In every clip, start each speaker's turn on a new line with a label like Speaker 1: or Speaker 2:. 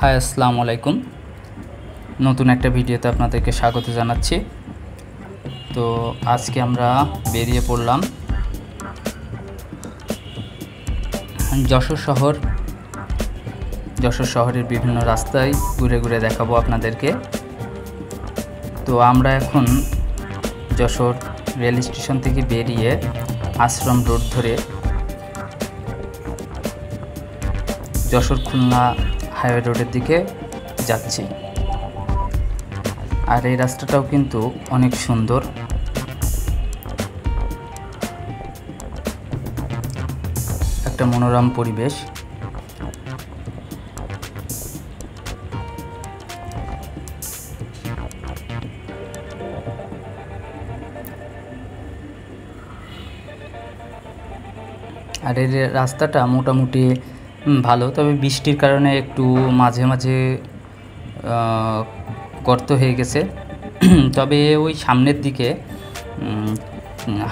Speaker 1: High আসসালামু আলাইকুম। নতুন একটা ভিডিওতে আপনাদেরকে স্বাগত জানাচ্ছি। তো আজকে আমরা বেরিয়ে পড়লাম যশোর শহরের বিভিন্ন রাস্তায় ঘুরে ঘুরে দেখাবো আপনাদেরকে। তো আমরা এখন যশোর রেল স্টেশন থেকে বেরিয়ে আশ্রম রোড ধরে যশোর খুলনা হাইওয়ে রোডের দিকে যাচ্ছি। আর এই রাস্তাটাও কিন্তু অনেক সুন্দর। একটা মনোরম পরিবেশ। আর এই রাস্তাটা মোটামুটি ভালো, তবে বৃষ্টির কারণে একটু মাঝে মাঝে গর্ত হয়ে গেছে। তবে ওই সামনের দিকে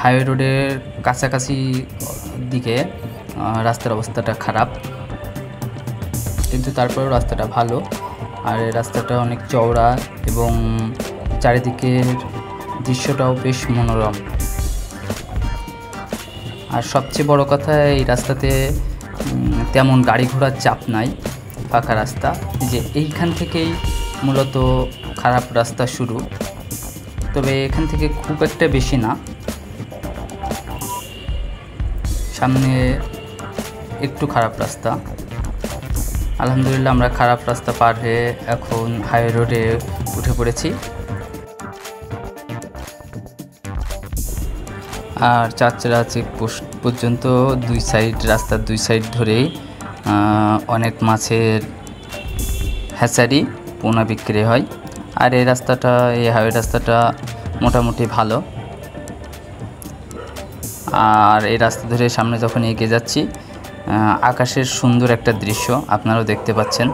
Speaker 1: হাইওয়ে রোডের কাছাকাছি দিকে রাস্তার অবস্থাটা খারাপ, কিন্তু তারপরেও রাস্তাটা ভালো। আর এই রাস্তাটা অনেক চওড়া এবং চারিদিকের দৃশ্যটাও বেশ মনোরম। আর সবচেয়ে বড় কথা, এই রাস্তাতে তেমন গাড়ি ঘোড়ার চাপ নাই, ফাঁকা রাস্তা। যে এইখান থেকেই মূলত খারাপ রাস্তা শুরু, তবে এখান থেকে খুব একটা বেশি না, সামনে একটু খারাপ রাস্তা। আলহামদুলিল্লাহ আমরা খারাপ রাস্তা পার হয়ে এখন হাইওয়ে রোডে উঠে পড়েছি। আর চাচরা চেকপোস্ট পর্যন্ত রাস্তার দুই সাইড ধরেই অনেক মাছের হ্যাচারি পোনা বিক্রি হয়। আর এই হাইওয়ে রাস্তাটা মোটামুটি ভালো। আর এই রাস্তা ধরে সামনে যখন এগিয়ে যাচ্ছি, আকাশের সুন্দর একটা দৃশ্য আপনারাও দেখতে পাচ্ছেন,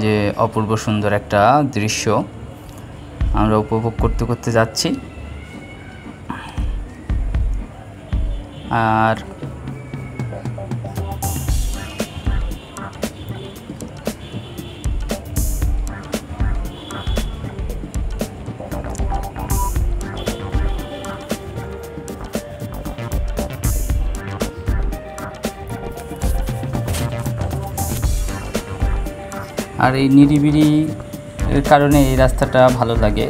Speaker 1: যে অপূর্ব সুন্দর একটা দৃশ্য আমরা উপভোগ করতে করতে যাচ্ছি। আর এই নিরিবিলি কারণে এই রাস্তাটা ভালো লাগে।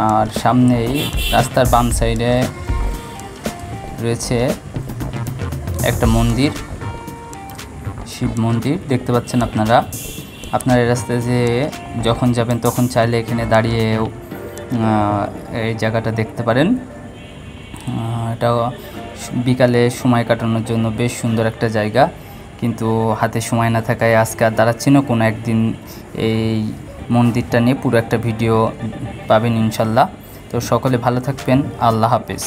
Speaker 1: আর সামনেই রাস্তার বাম সাইডে রয়েছে একটা মন্দির, শিব মন্দির দেখতে পাচ্ছেন আপনারা। এই রাস্তায় যে যখন যাবেন তখন চাইলে এখানে দাঁড়িয়ে এই জায়গাটা দেখতে পারেন। এটা বিকালে সময় কাটানোর জন্য বেশ সুন্দর একটা জায়গা, কিন্তু হাতে সময় না থাকায় আজকে আর দাঁড়াচ্ছি না। কোনো একদিন এই মন্দিরটা নিয়ে পুরো একটা ভিডিও পাবেন ইনশাল্লাহ। তো সকলে ভালো থাকবেন। আল্লাহ হাফেজ।